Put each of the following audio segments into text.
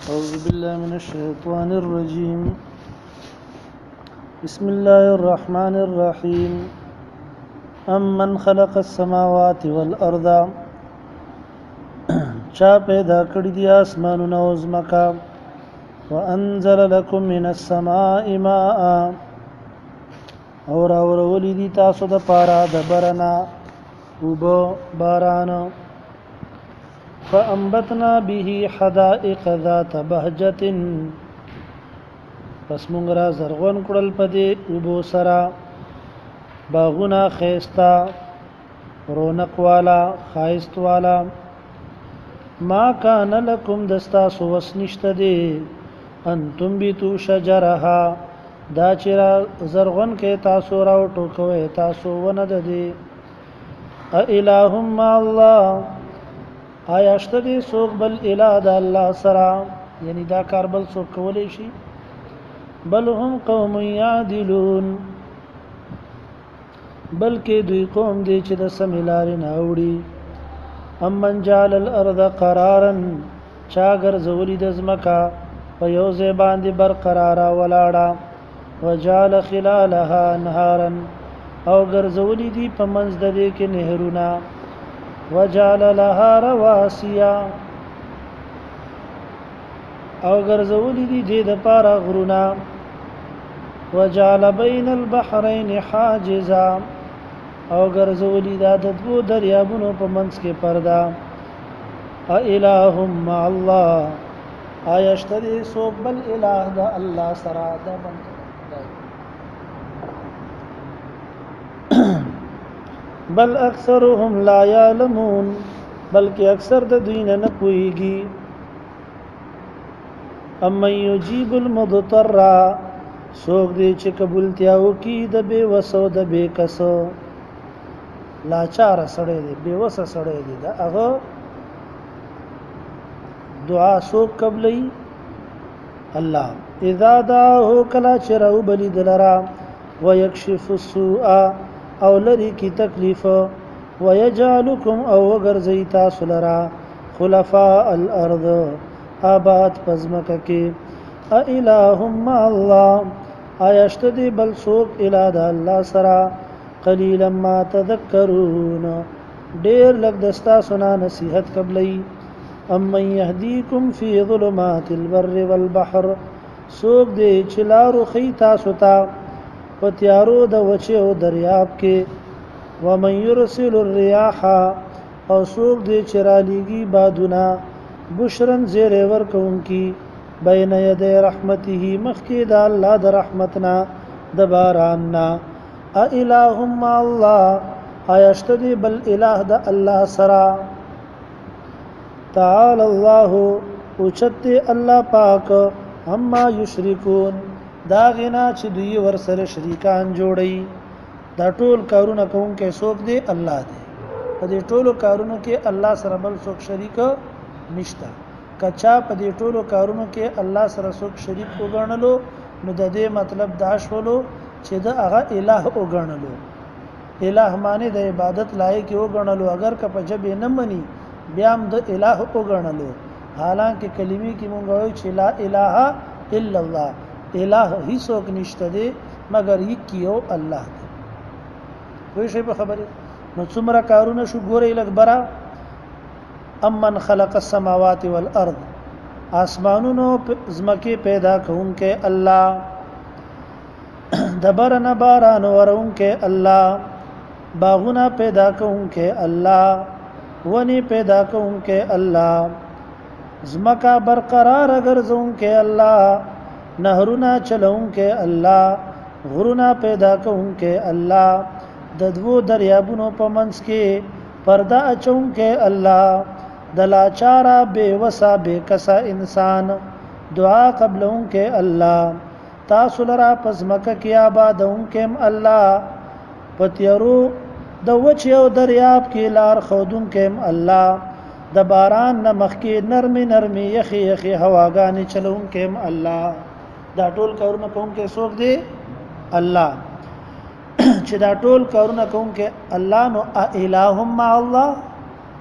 أعوذ بالله من الشيطان الرجيم. بسم الله الرحمن الرحيم. أمن خلق السماوات والأرض، چا پیدا کړی دی اسمانونه او ځمکه، وانزل لكم من السماء ماء، اور اورولی دی تاسو د پاره د برنا اوبه باران، فانبتنا به حدائق ذات بهجة، پس مونږ را زرغون کړل پدې اوبو سره باغونه خيستا رونق والا خایست والا. ما کان لکم دستا سوس نشته دی انتم بیتو شجرها، دا چې را زرغون کې تاسو راو ټوکوي تاسو ونه د دی. الہم الله، آیا شته دی څوک بل الہ د الله سره، یعنی دا کار بل څوک کولی شي؟ بل هم قوم یعدلون، بلکې دوی قوم دی چې د سمې لارې نه اوړي. امن جعل الارض قرارا، چا ګرځولي د ځمکه په یو ځای باندې برقراره ولاړه، وجعل خلالها انهارا، او ګرځولي دي په منځ د دې کې نهرونه، وجعل لها رواسیا، او ګرځولي دي دې د پاره غرونه، وجعل بین البحرین حاجزا، او ګرځولي دا د دوو دریابونو په منځ کې پرده. الہم مع الله، آیا شته دی څوک بل الہ د الله سره؟ دا بل اکثرهم لا یعلمون، بلکې اکثر د دوی نه پوهیږي. اما یجیب المضطر، څوک دی چې قبولتیا وکي د بے وسو د بے کسو، لاچار سړی دی بے وسه سړی دی، دا هغه دعا څوک قبلې؟ الله. اذا دعاه، کلا چې راو بلی دلرا، ويكشف السوء، او لری کی تکلیف، ويجعلكم، او وګرځي تاسو لرا خلفاء الارض، آباد پزمکه کې. الہم مع الله، آیا شته دی بل څوک الہ د الله سره؟ قلیلا ما تذکرون، ډیر لږ دستا سنا نصیحت قبلې. امن یهدیکم فی ظلمات البر والبحر، څوک دی چې لارو خی تاسو ته په تیارو د وچه او دریاب کې. ومن یرسل الرياح، او څوک دی چې را لیږي بادونه، بشرن زیر ورکوونکی، بین یدی رحمته، مخکې د الله د رحمتنا د باراننا. الہم مع الله، آیا شته دی بل الہ د الله سره؟ تعالی الله، اوچت الله پاک، اما یشرکون، دا غنا چې دوی ور سره شریکان جوړي. دا ټول کارونه کوونکی څوک دی؟ الله دی. په دې ټولو کارونو کې الله سره بل څوک شریک نشته. کچا په دې ټولو کارونو کې الله سره څوک شریک وګڼلو، نو د دې مطلب دا شولو چې د هغه الہ وګڼلو. الہ معنی د عبادت لایق وګڼلو، اگر که په جبه نه مني بیا هم د الہ وګڼلو. حالانکه کلمې کې مونږ وایو چې لا الہ الا الله، الہ هیڅوک نشته دی مگر یو الله دی. وای شي په خبره. نو څومره کارونه شو ګورې لګبره. امن خلق السماوات والارض، آسمانونو زمکه پیدا کوونکې الله، دبرنا باران ورونکې الله، باغونه پیدا کوونکې الله، ونی پیدا کوونکې الله، زمکه برقرار ګرځونکې الله، نهرونه چلونکې الله، غرونه پیدا کوونکې الله، د دوو دریابونو په منځ کې پرده اچونکې الله، د لاچارا بے وسا بے کسا انسان دعا قبلونکې الله، تاسو لرا پزمکه کې آبادونکې الله، پتیرو د وچ یو دریاب کې لار خودونکې الله، د باران نمخ کې نرمي نرمي یخي یخي هواګانې چلونکې الله. دا ټول کارونه کوونکې څوک دی؟ الله. چې دا ټول کارونه کوونکې الله، نو الہم مع الله،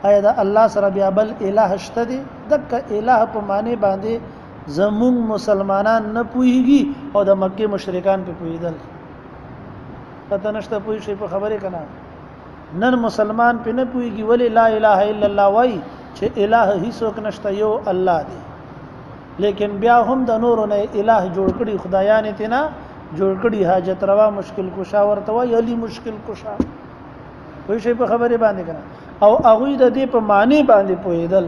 آیا دا الله سره بیا بل الہ شته دی؟ دک الہ په معنی باندې زمون مسلمانان نه پوهیږي او د مکه مشرکان په پوهیدل پته نشته پوهی شي په خبره کنه نن مسلمان په نه پوهیږي ولی لا اله الا الله وای چې الہ هیڅوک نشته یو الله دی لیکن بیا هم د نور نه الہ جوړ کړي خدایان ته نه جوړ کړي حاجت روا مشکل کشا ورته وای علی مشکل کشا پوهی شي په خبره باندې کنه او هغه د دې په معنی باندې پوهیدل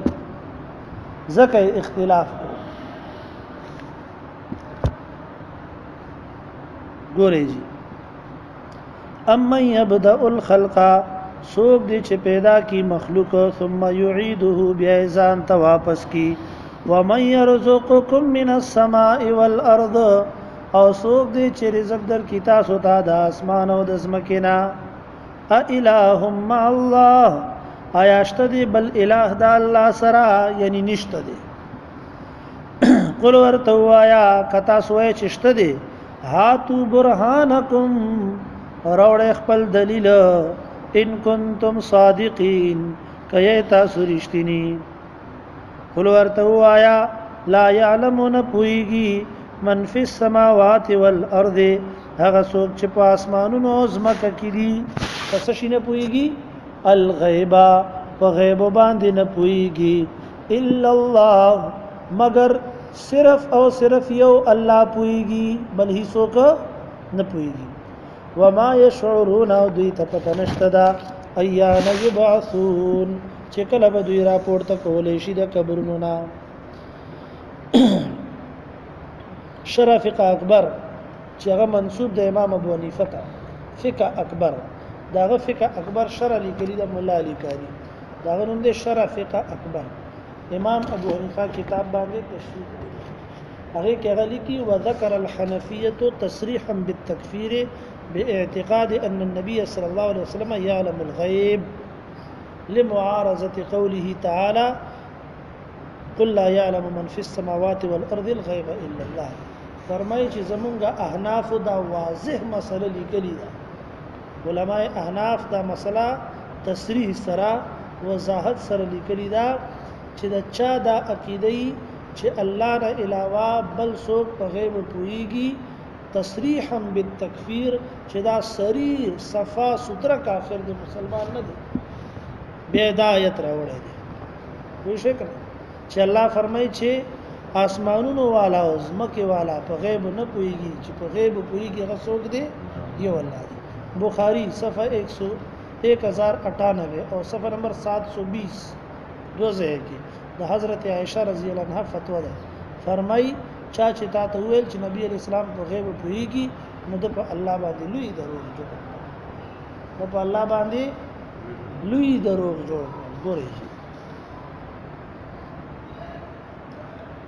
ځکه اختلاف ګورې جی اما يبدا الخلق سوق دي چې پیدا کی مخلوق ثم يعيده بیا ځان ته واپس کی ومن يرزقكم من السماء والارض او سوق دي چې رزق در کی تاسو ته د اسمان او د زمکه نه ا اله مع الله آیا شته دی بل اله د الله سره یعنی نشته دی قل ورته وایا کتا سوې چې شته دی هاتو برهانکم راوړ خپل دلیل ان کنتم صادقین کای تاسو رښتینی قل ورته وایا لا يعلمون پویږي من فی السماوات والارض هغه څوک چې په اسمانونو او زمکه کې دي پس شي نه پویږي الغیبا په غیب باندې نه پویږي الا الله مگر صرف او صرف یو الله پویږي بل هیڅ څوک نه پویږي وما يشعرون او دوی ته پته نشته دا ایان یبعثون چې کله به دوی راپورته کولې شي د قبرونو نه شرف اکبر چې هغه منسوب د امام ابو حنیفه ته فقه اکبر داغه فقه اکبر شرع لیکلی د مولا علی کاری داغه نوم دی شرف فقه اکبر امام ابو حنیفه کتاب باندې تشریح هغه کې هغه لیکي وذكر الحنفيه تصريحا بالتكفير باعتقاد ان النبي صلى الله عليه وسلم يعلم الغيب لمعارضه قوله تعالى قل لا يعلم من في السماوات والارض الغيب الا الله فرمایي چې زمونږه احناف دا واضح مسله لیکلي ده علماء احناف دا مسله تصریح سره وضاحت سره لیکلي ده چې دا چا دا عقیده چې الله نه علاوه بل څوک په غیب پوهیږي تصریحا بالتکفیر چې دا صریح صفا ستره کافر دی مسلمان نه دی بدایت راوړی دی وایي څه کړه چې الله فرمایي چې آسمانونو والا او زمکه والا په غیب نه پوهیږي چې په غیب پوهیږي هغه څوک دی یو الله دی بخاری صفحه 1098 او صفحه نمبر 720 دوزه کې د حضرت عائشہ رضی الله عنها فتوا ده فرمای چا چې تا ته ویل چې نبی علیہ السلام په غیب پوهیږي نو د په الله باندې لوی دروغ جوړ نو په الله باندې لوی دروغ جوړ ګورئ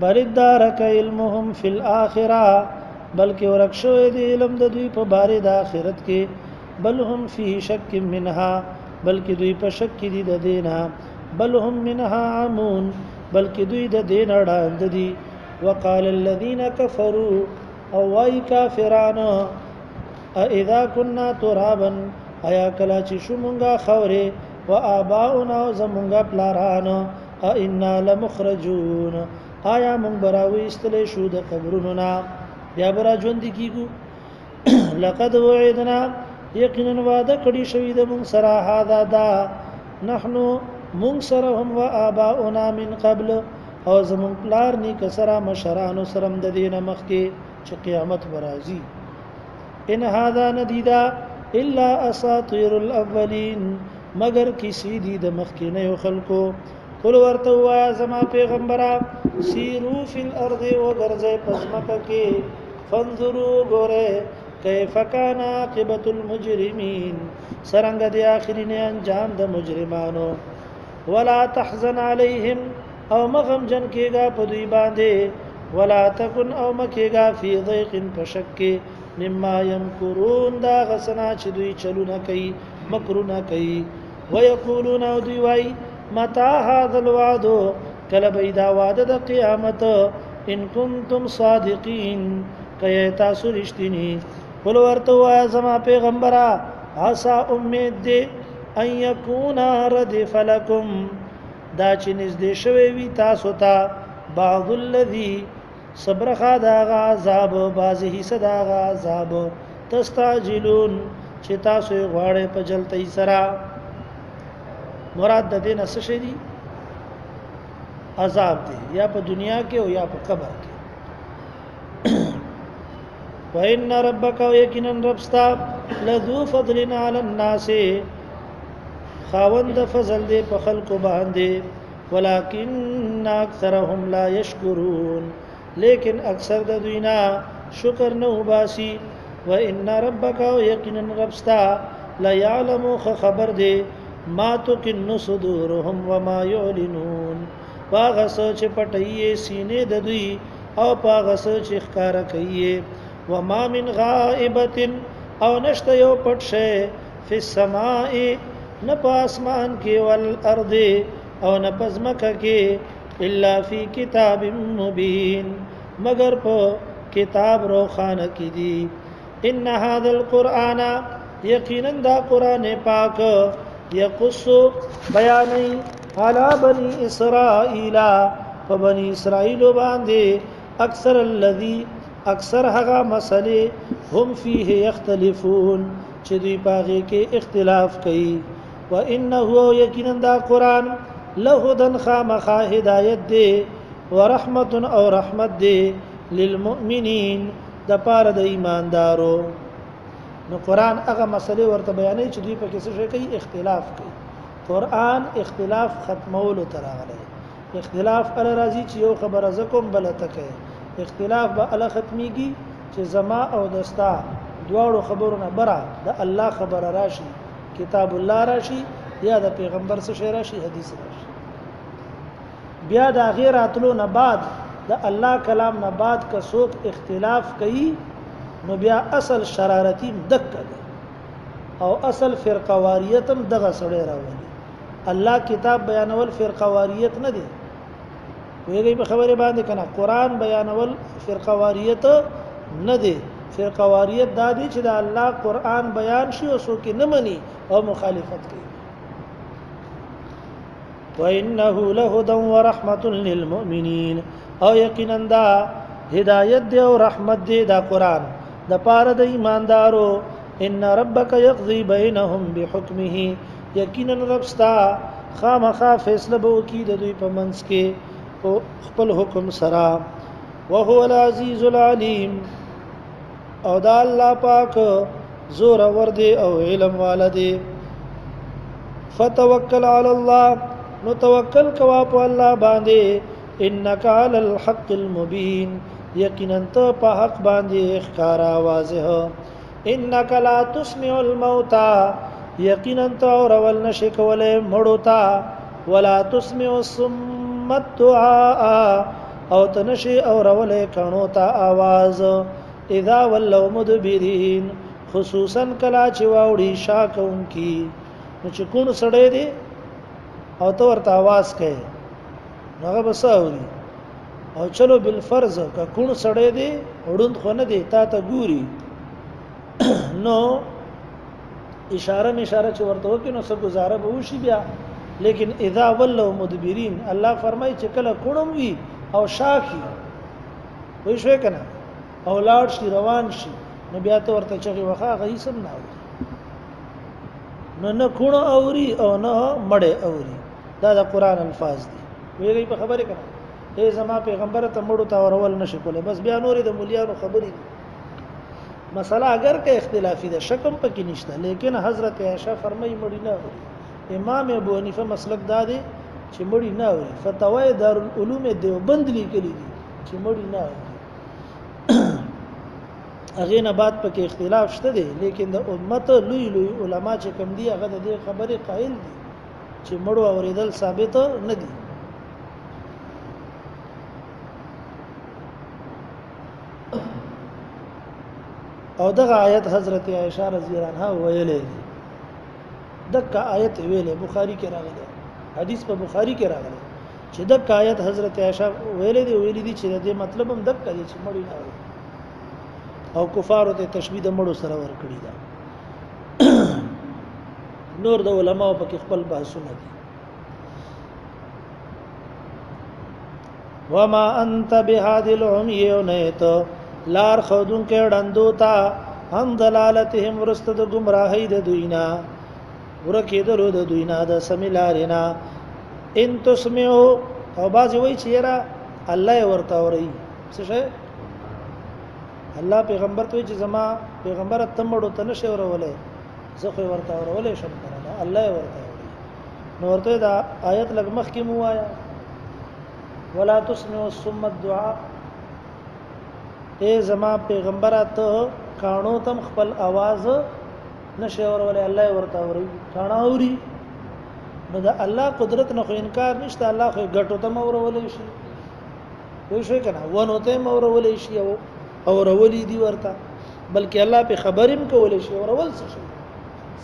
بردارک علمهم فی الاخره بلکې ورکشوې دی علم د دوی په باره د آخرت کې بل هم فی شک منها بلکې دوی په شک کې دي د دینه بل هم منها عمون بلکې دوی د دین اړاند دي وقال الذين كفروا او واي کافرانو اذا كنا ترابا ایا کلا چې شومږه خوره و اباؤنا زمونږه پلارانو ائنا لمخرجون آیا مونږ براوي استلې شو د قبرونو نا بیا برا ژوند کیګو لقد وعدنا یقینا وعده کړی شوی د مونږ سره هاذا دا نحنو مونږ سره هم و اباؤنا من قبل او زمون پلار نی کسرا مشرانو سرم د دینه مخکې چې قیامت برازي ان هذا ندیدا الا اساطير الاولين مگر کسی دی د مخکې نه یو خلکو قل ورته وایا زما پیغمبره سیرو فی الارض وغرزه پسمکه کې فانظروا غره کیف کان عاقبت المجرمین سرنګ د اخرین انجام د مجرمانو ولا تحزن علیهم او مغم جن کېگا په دوی باندې ولا تکن او مکېگا فی ضیق پشک مما یمکرون دا غسنا چې دوی چلونه کوي مکرونه کوي ويقولون او دوی وای متى هذا الوعد کله به دا وعده د قیامت ان کنتم صادقین کای تاسو رښتینی قل ورته وای زما پیغمبره عسى امید دې ان یکون ردف لكم دا چې نږدې شوی وي تاسو ته بعض الذي صبر خداغ عذاب بازه صداغ عذاب تستعجلون چې تاسو غواړئ په جلتۍ سره مراد د دې نس شي دي عذاب دی یا په دنیا کې او یا په قبر کې وَإِنَّ رَبَّكَ وَيَقِينًا رَبْسْتَا لَذُو فَضْلٍ عَلَى النَّاسِ خاوند فضل دې په خلکو باندې ولكن اکثرهم لا يشكرون لیکن اکثر د دوی نه شکر نه وباسي وَإِنَّ رَبَّكَ وَيَقِينًا رَبْسْتَا لا يعلم خبر دې ما تكن صدورهم وما يعلنون باغه سوچ پټي سینې د دوی او باغه سوچ ښکار کوي وما من غائبه او نشته یو پټ شي فی السماء نه په اسمان کې والارض او نه په ځمکه کې الا فی کتاب مبین مگر په کتاب روخانه کې دي ان هذا القرآن یقینا دا قرآن پاک یقص بیانی علی بنی اسرائیل فبنی اسرائیل باندې اکثر هغه مسئله هم فيه يختلفون چې دوی پاغه کې اختلاف کوي وانه یقینا دا قرآن لهدن خامخا هدایت دی ورحمت او رحمت دی للمؤمنین د پاره د ایماندارو نو قرآن هغه مسئله ورته بیانوي چې دوی په کې څه کوي اختلاف کوي قرآن اختلاف ختمولو تراغله اختلاف ال راضی چې یو خبره زکم بل تکه اختلاف به ال ختميږي چې زما او دستا دواړو خبرونه برا د الله خبر راشي کتاب الله راشي یا د پیغمبر څخه راشي حدیث راشي بیا د غیر اتلو نه بعد د الله کلام نه بعد که څوک اختلاف کوي نو بیا اصل شرارتیم دکه او اصل فرقواریتم دغه سره راوړي الله کتاب بیانول فرقواریت نه دی ویږي په خبره باندې کنه قرآن بیانول فرقواریت نه دی فرقواریت دا دی چې د الله قرآن بیان شي او څوک نه مني او مخالفت کوي وانه لهدى ورحمه للمؤمنين او یقینا دا هدایت دی او رحمت دی دا قرآن د پاره د ایماندارو ان ربک یقضي بینهم بحکمه یقینا ربستا خامخا فیصله بو کی د دوی په منځ کې او خپل حکم سره وهو العزیز العلیم او دا الله پاک زور ور دی او علم والدی فتوکل علی الله نو توکل کوا په الله باندې انک علی الحق المبین یقینا ته په حق باندې ښکارا واضح انک لا تسمع الموتى یقینا ته اورول نشي کولای مړو تا ولا تسمع الصم الدعاء او تنشي اورول کانو تا आवाज اذا ولوا مدبرین خصوصا کلا چې واوړي شاکون کی نو چې کون سړې دي او تو ورته आवाज کوي هغه بساوري او چلو بالفرض کا کون سړې دي وډوند خو نه دي تا ته ګوري نو اشاره چې ورته وکړي نو څه گزاره به وشي بیا لیکن اذا ولوا مدبرین الله فرمایي چې کله کونم وي او شاکی وای شو کنه اولاد شي روان شي نو بیا ته ورته چغي وخا غیسم نه نو نه کونه اوري او نه مړې اوري دا د قران الفاظ دي ویږي په خبره کنه اے زما پیغمبر ته مړو تا ورول نشي کوله بس بیا نورې د مليانو خبرې مسله اگر که اختلافي ده شکم پکې نشته لیکن حضرت عائشہ فرمایي مړی نه اوري امام ابو حنیفه مسلک دا دی چې مړی نه اوري فتاوی دارالعلوم دیوبند لیکلي دي چې مړی نه اوري اغه نه بعد پکې اختلاف شته دي لیکن د امت لوی علما چې کم دي هغه د دې خبرې قائل دي چې مړو اوریدل ثابت نه دي او دغه آیت حضرت عائشہ رضی الله عنها ویلې دغه آیت ویلې بخاری کې راغلی حدیث په بخاری کې راغلی چې دغه آیت حضرت عائشہ ویلې دي چې د مطلب هم دغه دی چې مړی نه او کفارو ته تشبیه د مړو سره ور کړی دا نور د علماو په خپل بحثونه دي وما انت بهادي العمي ونيت لار خودون کې ډندو تا هم دلالتهم ورستد گمراهی د دوینا ورکه درو د دوینا د سمیلارینا ان تسمعو او بازي وای چې را الله ورته وري څه شي الله پیغمبر ته چې زما پیغمبر تمړو ته نشي ورولې زه خو ورته ورولې شم کنه الله ورته وري نو ورته دا آیت لګ مخ کې مو آیا ولا تسمعوا الصم الدعاء اے زما پیغمبر ته کانو تم خپل आवाज نشي ورولې الله ورته وري کانا اوري نو دا الله قدرت نه خو انکار نشته الله خو ګټو ته مورولې شي وای شي کنه ونه ته مورولې شي او اورولې دی ورته بلکې الله په خبرم کولې شي اورول څه شي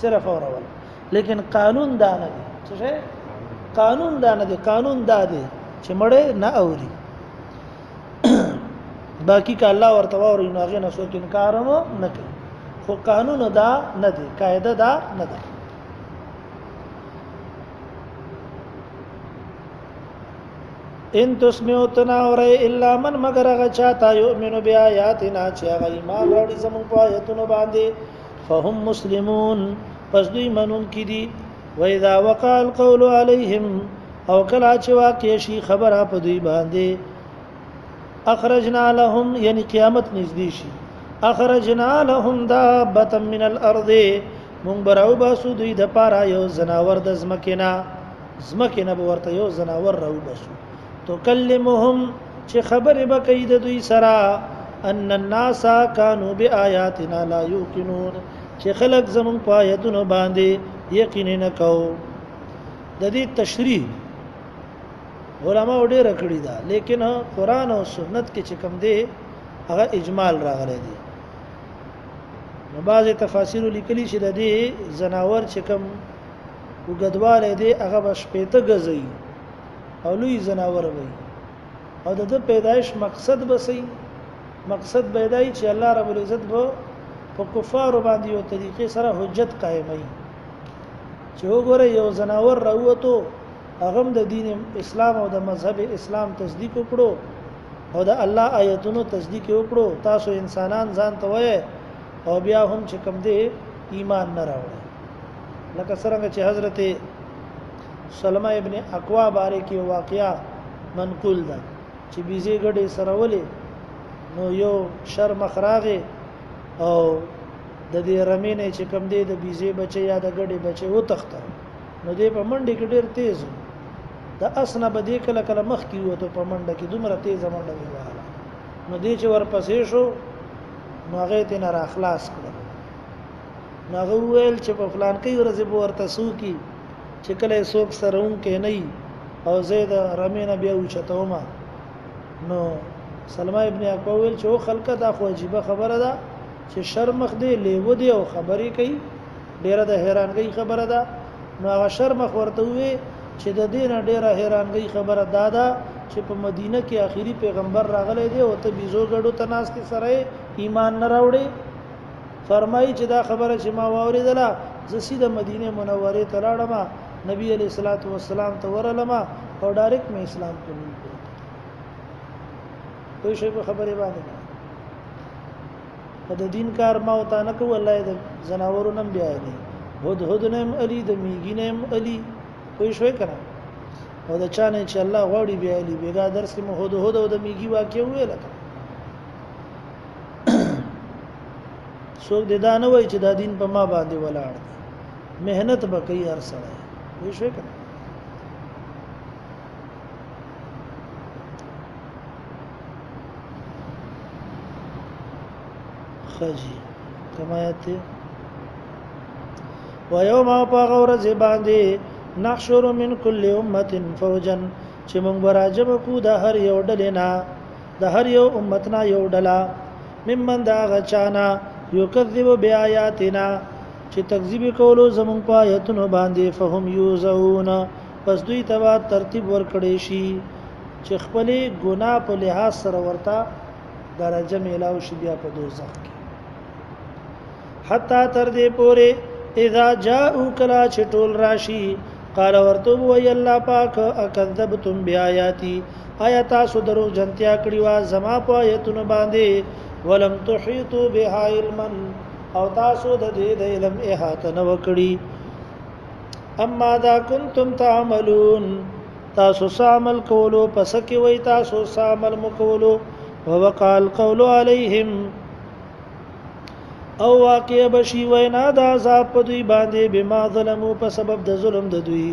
صرف اورول لیکن قانون دا نه دی څه قانون دا نه دی قانون دا دی چې مړې نه اوري باقی کا الله ورته اوري نو هغه نه څوک انکار نه کوي خو قانون دا نه دی قاعده دا نه دی ان تسمعوا تناوري الا من مگر غچاتا يؤمن بیااتنا چې هغه ایمان راوړي زموږ په آیاتونو باندې فهم مسلمون پس دوی منون کی دي و اذا وقع القول عليهم او کلا چې واقع شي خبره په دوی باندې اخرجنا لهم یعنی قیامت نږدې شي اخرجنا لهم دابه من الارض مونږ براو باسو دوی د پاره یو زناور د زمکینا ورته یو زناور راو باسو تکلمهم چې خبره بکې د دوی سره ان الناس كانوا بآياتنا لا يوقنون چې خلق زمون په آیاتونو باندې یقین نه کو د دې تشریح علماء ډېر کړی دا لیکن قران او سنت کې چې کوم دی هغه اجمال راغلی دی نو بعض تفاسیر لیکلي چې د دې زناور چې کوم وګدواله دی هغه بشپېته غزي او لوی زناور وي او د پیدایش مقصد بسې مقصد پیدای چې الله رب العزت په کفار باندې یو طریقې سره حجت قائمای چې وګوره یو زناور راوته هغه د دین اسلام او د مذهب اسلام تصدیق وکړو او د الله آیتونو تصدیق وکړو تاسو انسانان ځان ته وایي او بیا هم چې کوم دی ایمان نه راوړي لکه څنګه چې حضرت سلمہ ابن اقوا باره کې واقعا منقول ده چې بيزي ګډي سره ولې نو یو شر مخراغه او د دې رمینې چې کم دی د بيزي بچي یا د ګډي بچي و تخته نو دې په منډه کې ډېر تیز د اسنه بده کله کله مخ کې وته په منډه کې دومره تیز منډه ویواله نو دې چې ورپسې شو نو هغه ته نه راخلاص کړ نو هغه ویل چې په فلان کې ورځ به ورته سو کی چې کله څوک سرون کې نه او زید رمینه بیا وچتوما نو سلمہ ابن اقوا ویل چې خلک دا خو عجیب خبره ده چې شرمخ دی لیو دی او خبرې کوي ډیره د حیرانګۍ خبره ده نو هغه شرمخ ورته وی چې د دین ډیره حیرانګۍ خبره ده چې په مدینه کې آخري پیغمبر راغلی دی او ته بيزو غړو تناست سره ایمان نه راوړي فرمایي چې دا خبره چې ما واوریدله زسید مدینه منوره ته لاړم نبی علیہ الصلوۃ والسلام ته ورلما او ډایرکټ مې اسلام قبول کړ کوئی شی په خبره باندې په دین کار ما وتا نه کو الله د زناورو نم بیا دی هد نم علی د میګی نم علی کوئی شوي کنه او د چانه چې الله غوړي بیا علی بیګا درس کې مو هد او د میګي واقع ویل څوک د دانه وای چې د دین په ما باندې ولاړ مهنت به کوي هر سره کوئی شوي کنه خجی کمایته و یوم پاغور زباندې نحشر من كل امه فوجا چې موږ راجب کو د هر یو ډلینا د هر یو امتنا یو ډلا ممن دا غچانا یکذب بیااتنا چې تکذیب کولو زمون په آیتونو باندې فهم یوزون پس دوی تبا ترتیب ورکړي شي چې خپل ګناه په لحاظ سره ورته درجه میلاو شي بیا په دوزخ کې حتا تر دې پوره اذا جاءوا کلا چټول راشي قال ورتو وی الله پاک اکذبتم بیااتی آیا تاسو درو جنتیا کړي وا زما په آیتونو باندې ولم تحیطوا بها علما او تاسو د دې د علم احاطه نه وکړي اما دا کنتم تعملون تاسو عمل کولو پس کې وای تاسو عمل مکولو ووقال قول علیهم او واقع بشي وینا دا عذاب په دوی باندې بما ظلمو په سبب د ظلم د دوی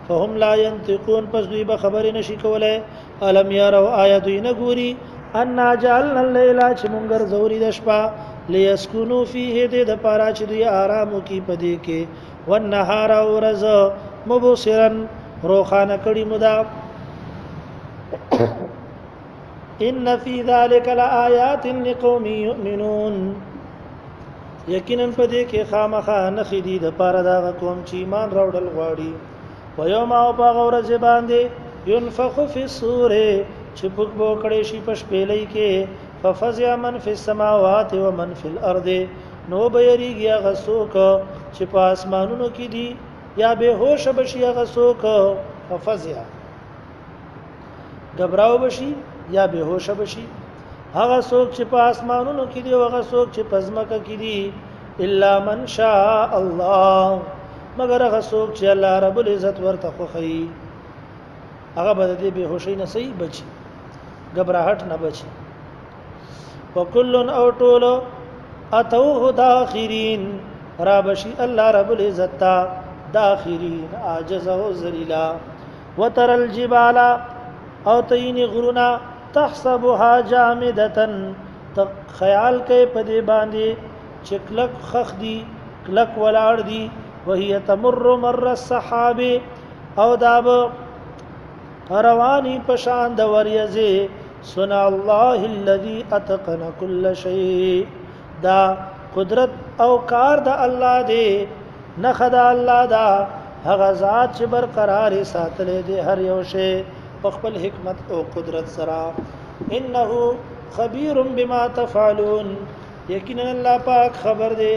فهم لا ينطقون پس دوی به خبر نشي کولای الم يروا آیات نګوري ان جعلنا الليل چې مونږ زوري د شپه ليسكنوا فيه د پارا چې دوی آرام کوي پدې کې والنهار ورز مبصرا روخانه کړي مدا ان فی ذلک لآیات لقوم یؤمنون یقینا پدې کې خامخا نخې دي د پاره دا قوم چې ایمان راوړل غواړي و یوم او په ورځ باندې ينفخ فی الصور چې پک بو کړي شي پښ پیلې کې ففزع من فی السماوات و من فی الارض نو بيریږي هغه څوک چې په اسمانونو کې دي یا به هوش بشي هغه څوک ففزع غبراو بشي یا به هوش بشي هغه څوک چې په اسمانونو کې دي او هغه څوک چې په ځمکه کې دي الا من شاء الله مگر هغه څوک چې الله رب العزت ورته خوخي هغه به دې به هوشي نه صحیح بچي غبراهټ نه بچي وکلن او ټول اتوه داخرین را بشي الله رب العزت داخرین عاجز او ذلیلا وتر الجبال او تین غرونا تحسبها جامدتن خیال کوي په دې باندې چې کلک خخ دي کلک ولاړ دي وهي تمر مر السحاب او داب رواني پشان د وریزه سنا الله الذي اتقن كل شيء دا قدرت او کار د الله دی نه خدا الله دا هغه ذات چې برقرار ساتلې دی هر یو شی په خپل حکمت او قدرت سره انه خبير بما تفعلون یقینا الله پاک خبر دی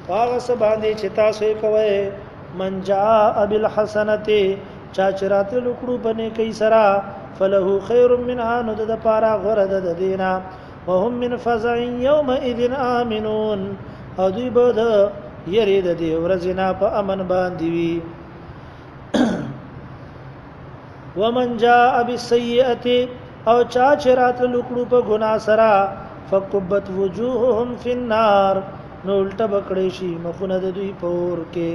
هغه څه باندې چې تاسو کوي من جاء بالحسنه چا چرات لکړو بنه کوي سرا فله خير منها نو د پارا غره د دینا وهم من فزع يومئذ امنون او دوی به د یری د دی ورځنا په امن باندې وي ومن جاء بالسيئه او چا چرات لکړو په ګنا سرا فكبت وجوههم في النار نو الټه بکړې شي مخونه د دوی پور کې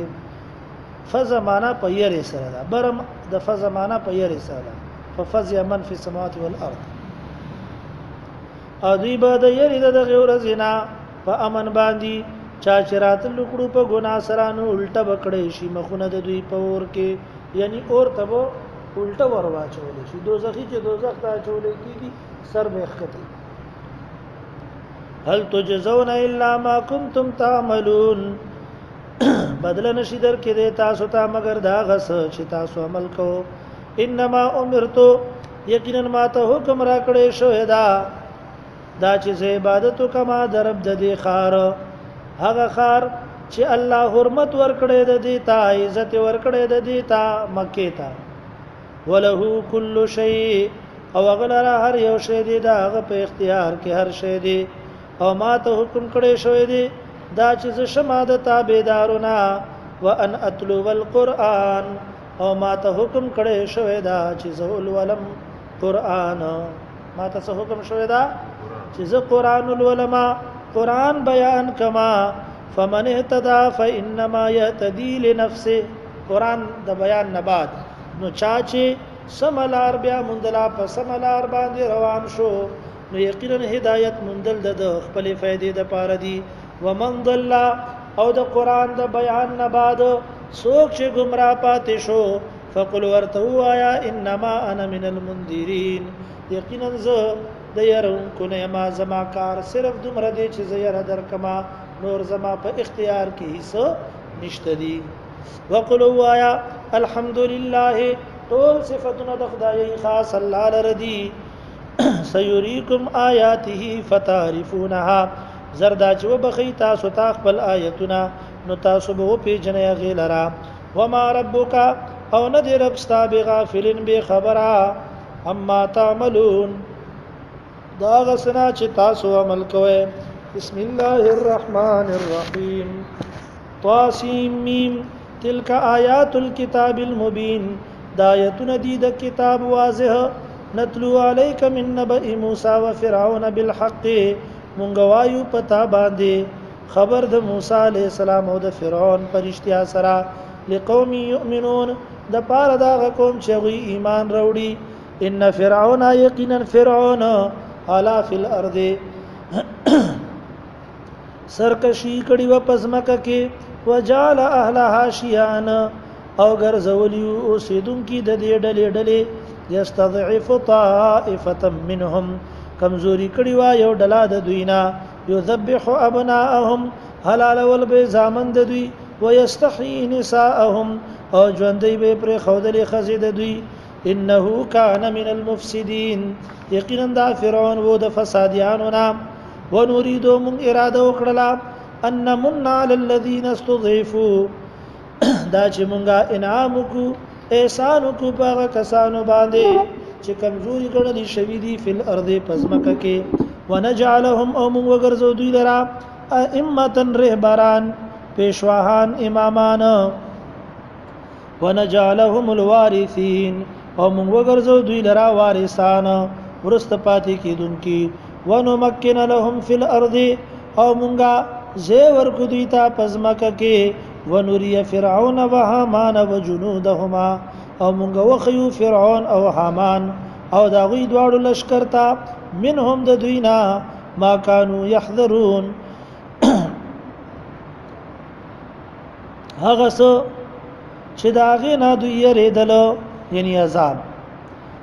فزمانه په یری سره ده برم د فزمانه په یری سره ده ففزع من في السماوات والارض ا دوی به د یری د غورزنا په امن باندې چا چرات لکړو په ګنا سره نو الټه بکړې شي مخونه د دوی پور کې یعنی اور تبو الټه وروا چولې شي دوزخی چې دوزخ ته چولې کیږي سر به خطي هل تجزون الا ما كنتم تعملون بدل نشي در کې د تاسو ته مگر دا غس چې تاسو عمل کو انما امرتو یقینا ما ته حکم را کړې شو دا چې عبادت کما درب د دې خار هغه خار چې الله حرمت ور کړې د دې تا عزت ور کړې د دې تا مکه تا وله کل شیء او غلر هر یو شی دی دا هغه په اختیار کې هر شی دی او ما ته حکم کړی شوی دی دا چې شمه د تابعدارونه وان اتلو القرآن او ما ته حکم کړی شوی دا چې زول ولم قرآن ما ته حکم شوی دا چې ز قرآن العلماء قرآن بیان کما فمن اهتدى فانما يهتدي لنفسه قرآن د بیان نه بعد نو چا چې سملار بیا مندلا په سملار باندې روان شو نو یقینا هدایت مندل د خپل فائدې د پاره دی ومن ضل او د قران د بیان نه بعد سوک چې گمراه پاتې شو فقل ورته وایا انما انا من المنذرین یقینا زه د يرون کو نه ما زما کار صرف دومره دی چې زه ير درکما نور زما په اختیار کې هیڅ نشته دی وقل وایا الحمد لله ټول صفاتونه د خدای خاص الله لردی سيريكم آياته فتعرفونها زردا چې وبخي تاسو تا خپل آیتونه نو تاسو به پیژنې غیلرا وما ربک او نه دی رب ستا بغافلن بے خبره اما تعملون دا غسنا چې تاسو عمل کوئ. بسم الله الرحمن الرحیم طاسیم میم تلک آیات الكتاب المبین دا آیتونه دي د کتاب واضح نتلو علیک من نبأ موسی و فرعون بالحق مونږ وایو پتا باندې خبر د موسی علیہ السلام او د فرعون پرشتیا سره لقوم یؤمنون د پاره دا قوم چې غوی ایمان وروړي. ان فرعون یقینا فرعون علا فی الارض سرکشی کړي و پزمکه کې وجعل اهلها شیان او ګرځولیو اوسیدونکي د دې ډلې ډلې یستضعف طائفه منهم کمزوري کړي وا یو ډلا د دوینا یذبح ابناءهم حلال ول به زامن د دوی ويستحيي نساءهم او ژوندۍ به پر خودلې خزې د دوی. انه کان من المفسدين یقینا دا فرعون وو د فسادیانو نام. ونريد من اراده وکړه ان من على الذين استضعفوا دا چې مونږه انعام کو احسان کو په کسانو باندې چې کمزوري ګڼل شوی دي فل ارض پزمکه کې. ونجعلهم او مونږ وګرځو دوی لرا ائمه رهبران پیشواهان امامان. ونجعلهم الوارثين او مونږ وګرځو دوی لرا وارثان ورست پاتې کیدونکي. ونمكن لهم في الارض او مونږه زیور کو دوی ته پزمکه کې. ونري فرعون وهامان وجنودهما او مونږ وخیو فرعون او حامان او دا غوی دواړو لشکر ته منهم د دوینا ما كانوا يحذرون هغه څه چې دا غینا دوی یریدل یعنی عذاب.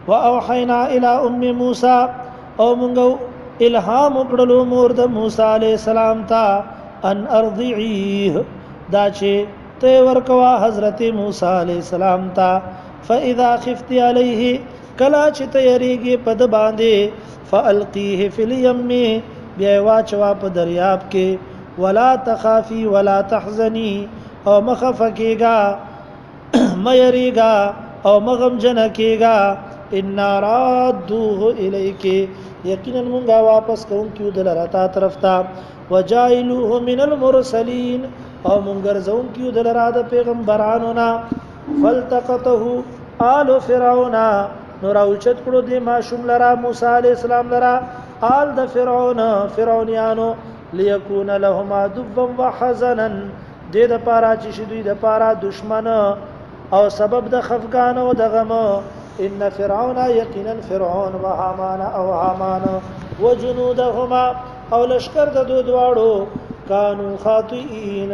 واوحینا الى ام موسی او مونږ الهام وکړلو مور د موسی علی السلام ته ان ارضعيه دا چې ته ورکوا حضرت موسی علی السلام ته. فاذا خفت عليه کلا چې ته یریږي پد باندې فالقيه في اليم بیا واچوا په دریاب کې. ولا تخافي ولا تحزني او مخفکیگا مېریگا او مغم جن کېگا. ان رادوه الیک یقینا مونږه واپس کوم کیو دلاره تا طرف ته. وجائلوه من المرسلین او مونږ ګرځوم کیو دلاره د پیغمبرانو نا. فالتقطه آل فرعون نو راوچت کړو د ماشوم لرا موسی علی السلام لرا آل د فرعونیانو ليكون لهم عدوا وحزنا دې د پارا چې شدوی د پارا دشمن او سبب د خفقان او د غم. ان فرعون یقینا فرعون وهامان او هامان وجنودهما او لشکر د دو دواړو کانو خاطئین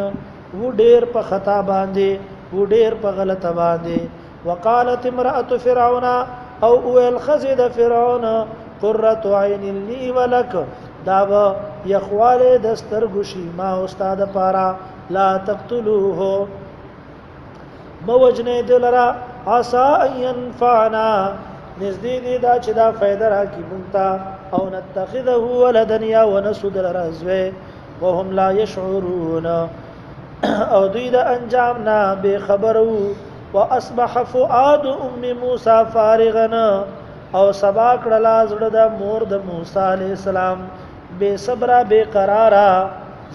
و ډیر په خطا باندې و ډیر په غلطه باندې. وقالت امراه فرعون او الخزد فرعون قرة عين لي ولك دا یخواله دستر گوشی ما استاد پارا لا تقتلوه موجنه دلرا عسى ان ينفعنا نزدې دې دا چې دا فائدہ راکې مونږه او نتخذه ولدا یا ونسد لرزوه وهم لا يشعرون او دوی د انجام نه به خبرو. واصبح فؤاد ام موسی فارغا او سبا کړه زړه د مور د موسی علی السلام بے صبر بے قرارا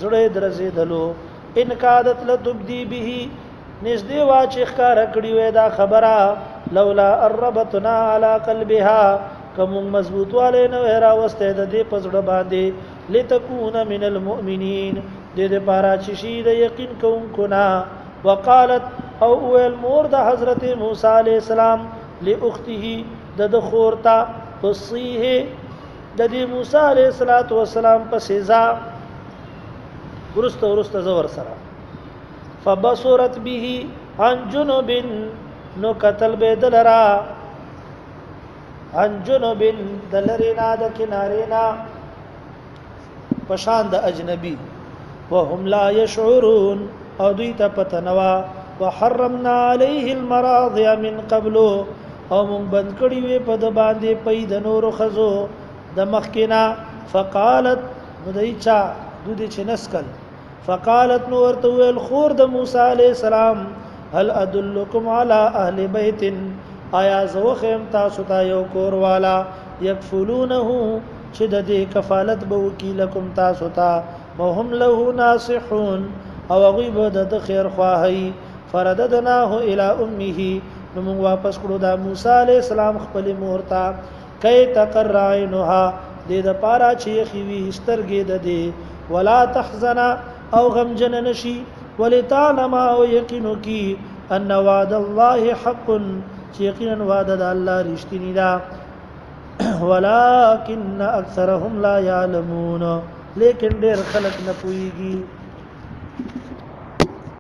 زړه درځېدلو. ان کادت لتبدی به نږدې وا چې ښکار کړی وې دا خبره لولا الربتنا على قلبها کوم مضبوط والے نو را واستې د دې پزړه باندې لتكون من المؤمنین دې د پارا چې شي د یقین کوونکو نا. وقالت او المور د حضرت موسی علیہ السلام لاخته د خورتا قصيه د دې موسی علیہ السلام په سزا ورسته زور سره. فبصرت به عن جنوب نو قتل بدلرا عن جنوب دلرینا د کنارینا پشان د اجنبی. وهم لا يشعرون او دوی ته پتنوا. وحرمنا عليه المراضع من قبل او مون بند کړي وي په د باندې پید نور خزو د مخکنا. فقالت مدایچا دوی چې نسکل فقالت نور تو الخور د موسی علیہ السلام هل ادلکم علی اهل بیت آیا زو خیم تاسو ته یو کور والا یکفلونه چې د دې کفالت به وکیلکم تاسو ته وهم له ناصحون او غیب د خیر خواهی فرددناه الى امه نو موږ واپس کړو دا موسی علی السلام خپل مور ته کای تقر عینها دې د پارا چې خوي سترګې د دې ولا تحزن او غمجن نشي ولتعلم او یقینو کی ان وعد الله حق چې یقینا وعده د الله رښتینی ده ولكن اکثرهم لا يعلمون لیکن ډېر خلک نه پوهیږي